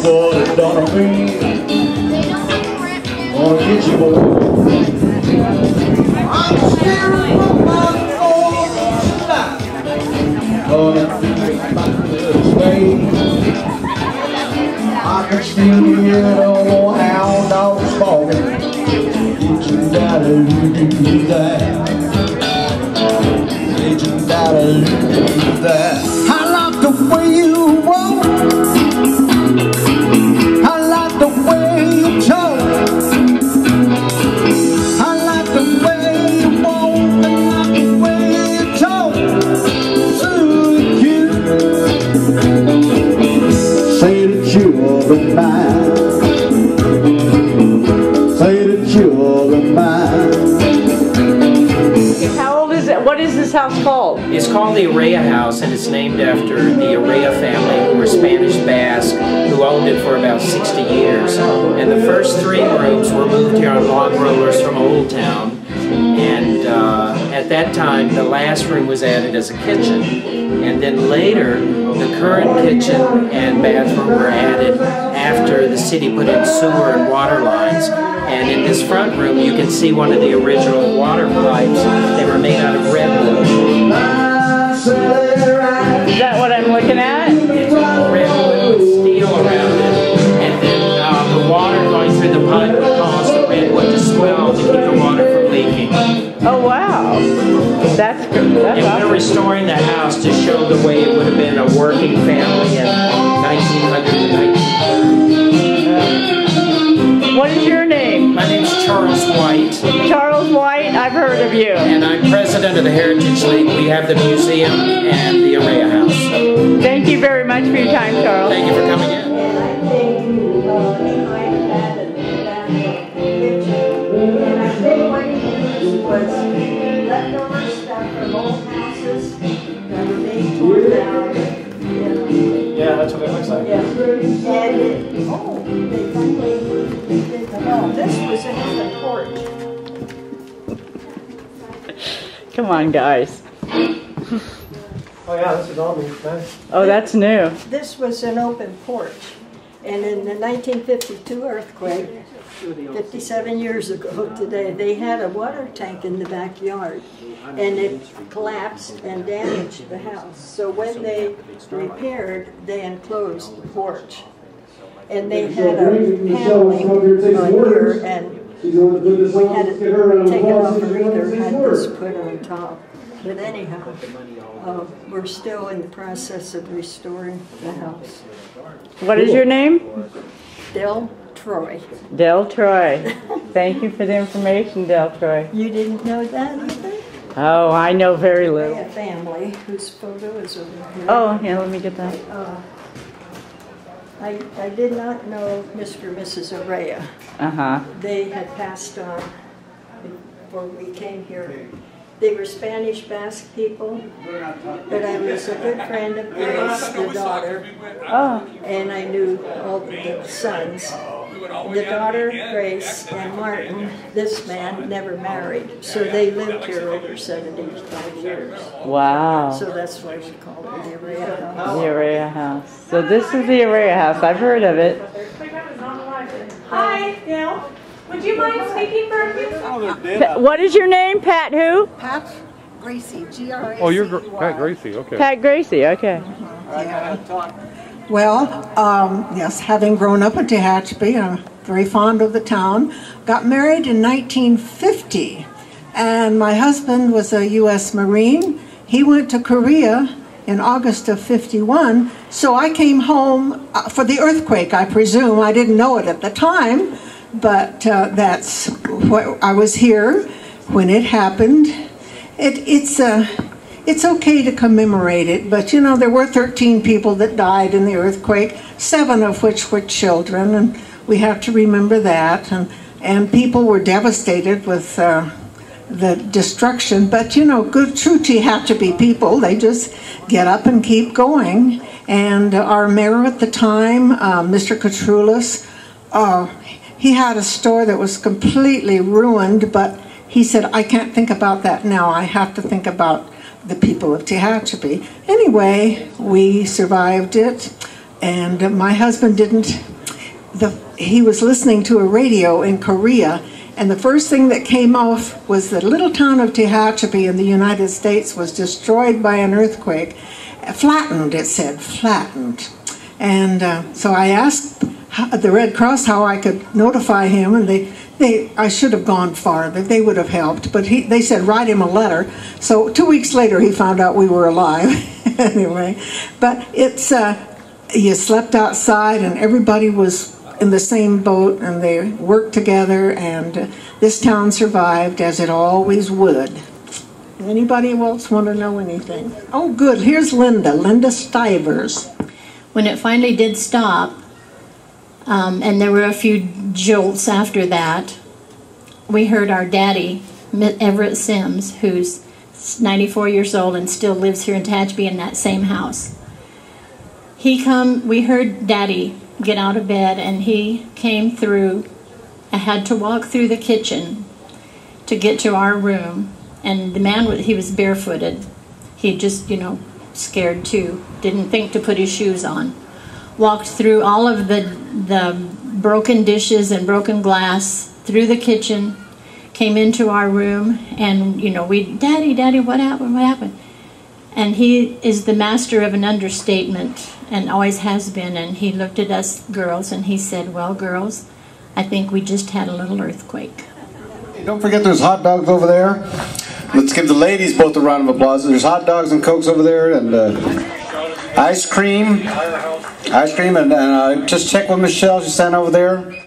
what it done to me. Gonna get you, boy. I'm scared of my soul tonight. Gonna do this way. I can still hear the old hound dogs barking. You gotta do that. You gotta do that. I like the way you walk. I like the way you talk. I like the way you walk. I like the way you talk. So cute. Say that you're the man. Say that you're the man. How old is it? What is this house called? It's called the Araya House, and it's named after the Araya family, who were Spanish Basque, who owned it for about 60 years. And the first 3 rooms were moved here on log rollers from Old Town. And at that time, the last room was added as a kitchen. And then later, the current kitchen and bathroom were added after the city put in sewer and water lines. And in this front room, you can see one of the original water pipes. They were made out of redwood. Is that what I'm looking at? It's all redwood with steel around it. And then the water going through the pipe would cause the redwood to swell to keep the water from leaking. Oh, wow. That's good. That's And awesome. we're restoring the house to show the way it would have been a working family in 1900 to 1930. What is your name? My name's Charles White. Charles White. I've heard of you. And I'm president of the Heritage League. We have the museum and the Araya House. Thank you very much for your time, Charles. Thank you for coming in. Was leftover stuff from old houses that were being torn down. Yeah, that's what it looks like. Yeah. And they finally, this was in the porch. Come on, guys. Oh yeah, this is all new. Nice. Oh, that's new. This was an open porch. And in the 1952 earthquake, 57 years ago today, they had a water tank in the backyard, and it collapsed and damaged the house. So when they repaired, they enclosed the porch. And they had a paneling on here, and we had it taken off or either had this put on top. But anyhow, we're still in the process of restoring the house. What is your name? Del Troy. Del Troy. Thank you for the information, Del Troy. You didn't know that either? Oh, I know very A little. family whose photo is over here. Oh, yeah, let me get that. I did not know Mr. and Mrs. Araya. Uh-huh. They had passed on before we came here. They were Spanish Basque people, but I was a good friend of Grace, the daughter, Oh, and I knew all the sons. The daughter, Grace, and Martin, this man, never married, so they lived here over 75 years. wow. So that's why we call it the Araya House. The Araya House. So this is the Araya House. I've heard of it. Hi, Gail. Would you mind speaking for a few minutes? What is your name? Pat who? Pat Gracie, G-R-A-C-E-Y. Oh, you're Pat Gracie, okay. Pat Gracie, okay. Well, yes, having grown up in Tehachapi, I'm very fond of the town. Got married in 1950, and my husband was a U.S. Marine. He went to Korea in August of '51, so I came home for the earthquake, I presume. I didn't know it at the time, but that's what I was here when it happened. It's okay to commemorate it, but you know, there were 13 people that died in the earthquake, 7 of which were children, and we have to remember that. And people were devastated with the destruction, but you know, good, true Tehachapi people, they just get up and keep going. And our mayor at the time, Mr. Katroulis, he had a store that was completely ruined, but he said, I can't think about that now. I have to think about the people of Tehachapi. Anyway, we survived it, and my husband didn't he was listening to a radio in Korea, and the first thing that came off was the little town of Tehachapi in the United States was destroyed by an earthquake. Flattened, it said, flattened. And so I asked the Red Cross how I could notify him, and I should have gone farther. They would have helped, but they said write him a letter. So 2 weeks later, he found out we were alive. Anyway, but it's you slept outside, and everybody was in the same boat, and they worked together, and this town survived as it always would. Anybody else want to know anything? Oh, good. Here's Linda Stivers. When it finally did stop, and there were a few jolts after that, we heard our daddy, Everett Sims, who's 94 years old and still lives here in Tehachapi in that same house. We heard Daddy get out of bed, and he came through. I had to walk through the kitchen to get to our room, and the man, he was barefooted. He just, scared too. Didn't think to put his shoes on. Walked through all of the broken dishes and broken glass, through the kitchen, came into our room, and, Daddy, what happened? And he is the master of an understatement, and always has been, and he looked at us girls, and he said, well, girls, I think we just had a little earthquake. Don't forget there's hot dogs over there. Let's give the ladies both a round of applause. There's hot dogs and Cokes over there, and ice cream, and just check with Michelle, she's standing over there.